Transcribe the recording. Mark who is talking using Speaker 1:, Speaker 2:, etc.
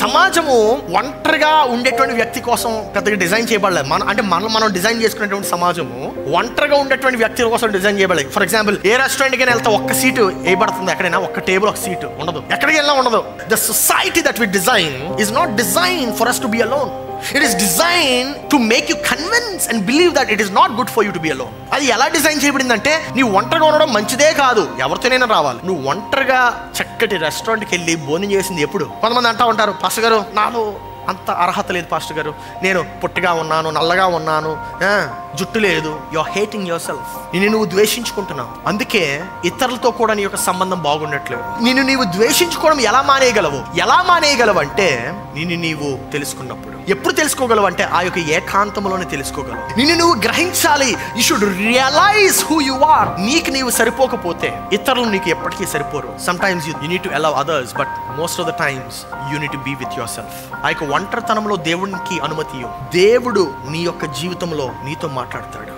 Speaker 1: సమాజము ఒంటరిగా ఉండేటువంటి వ్యక్తి కోసం పెద్దగా డిజైన్ చేయబడలేదు. మనం డిజైన్ చేసుకునేటువంటి సమాజము ఒంటరిగా ఉండేటువంటి వ్యక్తి కోసం డిజైన్ చేయబడలేదు. ఫర్ ఎగ్జాంపుల్, ఏ రెస్టారెంట్ కి వెళ్తే ఒక్క సీటు వేయబడుతుంది, ఎక్కడైనా ఒక్క టేబుల్ ఒక సీటు ఉండదు, ఎక్కడికి వెళ్ళినా ఉండదు. The society that we design is not design for us to be alone. It is designed to make you convince and believe that it is not good for you to be alone. అది ఎలా design చేయబడిందంటే, నీ ఒంటరిగా ఉండడం మంచిదే కాదు, ఎవరితోనైనా రావాలి. నువ్వు ఒంటరిగా చక్కటి రెస్టారెంట్కి వెళ్ళి భోజనం చేసింది ఎప్పుడు? కొంతమంది అంటూ ఉంటారు, పాస్టర్ గారు నాలో అంత అర్హత లేదు పాస్టర్ గారు, నేను పొట్టిగా ఉన్నాను, నల్లగా ఉన్నాను, జుట్టు లేదు. You are hating yourself. నువ్వు ద్వేషించుకుంటున్నావు, అందుకే ఇతరులతో కూడా నీ యొక్క సంబంధం బాగుండట్లేదు. నీవు ద్వేషించుకోవడం ఎలా మానేయగలవు అంటే, నీవు తెలుసుకున్నప్పుడు. ఎప్పుడు తెలుసుకోగలవు అంటే, ఆ యొక్క ఏకాంతంలోనే తెలుసుకోగలవు. నువ్వు గ్రహించాలి. You should realise who you are. నీకు నీవు సరిపోకపోతే ఇతరులు నీకు ఎప్పటికీ సరిపోరు. Sometimes you need to allow others, but most of the times you need to be with yourself. ఆ యొక్క ఒంటరితనంలో దేవునికి అనుమతి. దేవుడు నీ యొక్క జీవితంలో నీతో మాట్లాడతాడు.